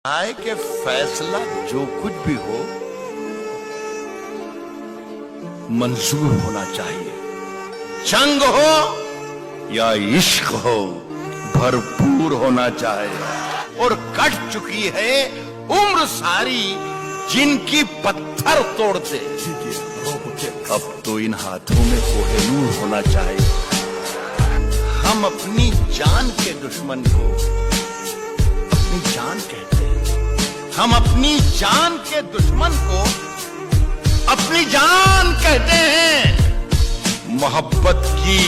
आए कि फैसला जो कुछ भी हो मंजूर होना चाहिए। जंग हो या इश्क हो भरपूर होना चाहिए। और कट चुकी है उम्र सारी जिनकी पत्थर तोड़ते, अब तो इन हाथों में कोहिनूर होना चाहिए। हम अपनी जान के दुश्मन को अपनी जान कहते हैं। हम अपनी जान के दुश्मन को अपनी जान कहते हैं। मोहब्बत की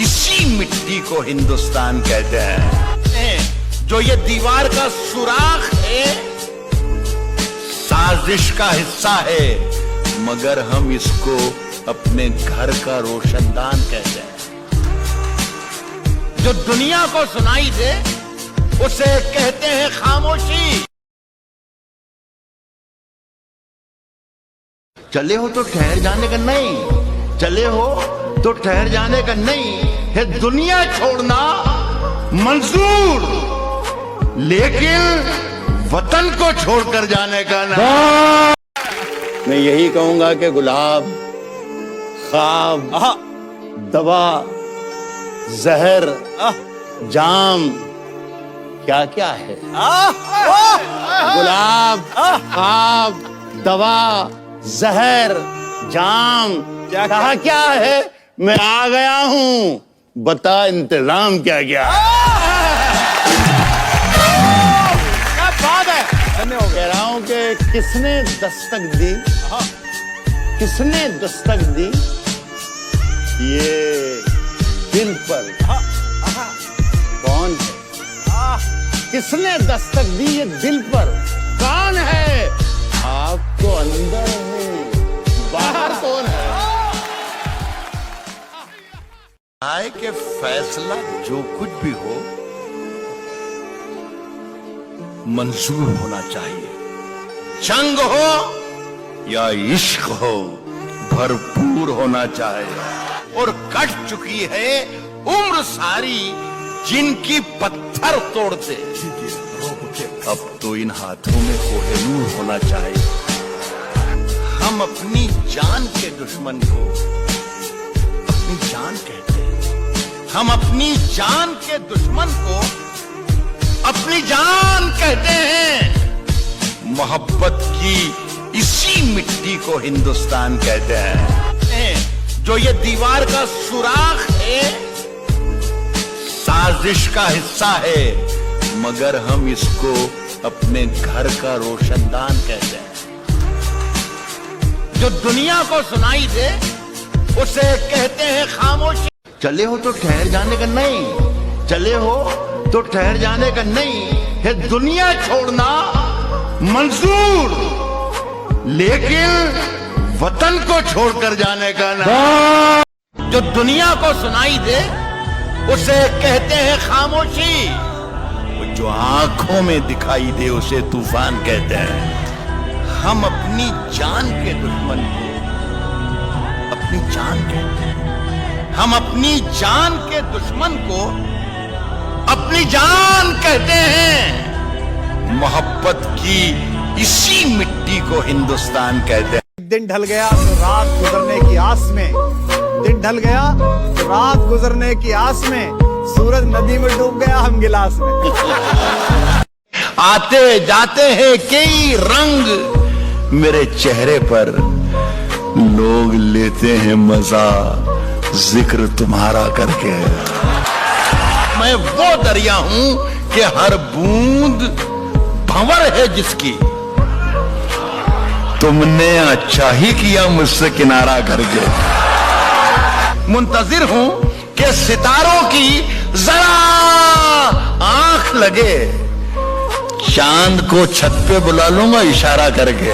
इसी मिट्टी को हिंदुस्तान कहते हैं। जो ये दीवार का सुराख है साजिश का हिस्सा है, मगर हम इसको अपने घर का रोशनदान कहते हैं। जो दुनिया को सुनाई दे उसे कहते हैं खामोशी। चले हो तो ठहर जाने का नहीं, चले हो तो ठहर जाने का नहीं है। दुनिया छोड़ना मंजूर, लेकिन वतन को छोड़कर जाने का नहीं। मैं यही कहूंगा कि गुलाब, ख्वाब, दवा, जहर, जाम क्या क्या है। गुलाब, ख्वाब, दवा, जहर, जाम कहा क्या है। मैं आ गया हूं, बता इंतजाम क्या क्या है। क्या बात है। कह रहा हूं कि किसने दस्तक दी, किसने दस्तक दी ये दिल पर, कौन है। किसने दस्तक दी ये दिल पर, कौन है। आपको अंदर है, बाहर कौन है। आए कि फैसला जो कुछ भी हो मंजूर होना चाहिए। जंग हो या इश्क हो भरपूर होना चाहिए। और कट चुकी है उम्र सारी जिनकी पत्थर तोड़ते, अब तो इन हाथों में कोहिनूर होना चाहिए। हम अपनी जान के दुश्मन को अपनी जान कहते हैं। हम अपनी जान के दुश्मन को अपनी जान कहते हैं। मोहब्बत की इसी मिट्टी को हिंदुस्तान कहते हैं। जो ये दीवार का सुराख है साजिश का हिस्सा है, मगर हम इसको अपने घर का रोशनदान कहते हैं। जो दुनिया को सुनाई दे उसे कहते हैं खामोशी। चले हो तो ठहर जाने का नहीं, चले हो तो ठहर जाने का नहीं है। दुनिया छोड़ना मंजूर, लेकिन वतन को छोड़कर जाने का नहीं। जो दुनिया को सुनाई दे उसे कहते हैं खामोशी। जो आंखों में दिखाई दे उसे तूफान कहते हैं। हम अपनी जान के दुश्मन को अपनी जान कहते हैं। हम अपनी जान के दुश्मन को अपनी जान कहते हैं। मोहब्बत की इसी मिट्टी को हिंदुस्तान कहते हैं। दिन ढल गया तो रात गुजरने की आस में, दिन ढल गया तो रात गुजरने की आस में, सूरज नदी में डूब गया हम गिलास में। आते जाते हैं कई रंग मेरे चेहरे पर, लोग लेते हैं मजा जिक्र तुम्हारा करके। मैं वो दरिया हूं कि हर बूंद भंवर है जिसकी, तुमने अच्छा ही किया मुझसे किनारा करके। मुंतजिर हूं कि सितारों की जरा आंख लगे, चांद को छत पे बुला लूंगा इशारा करके।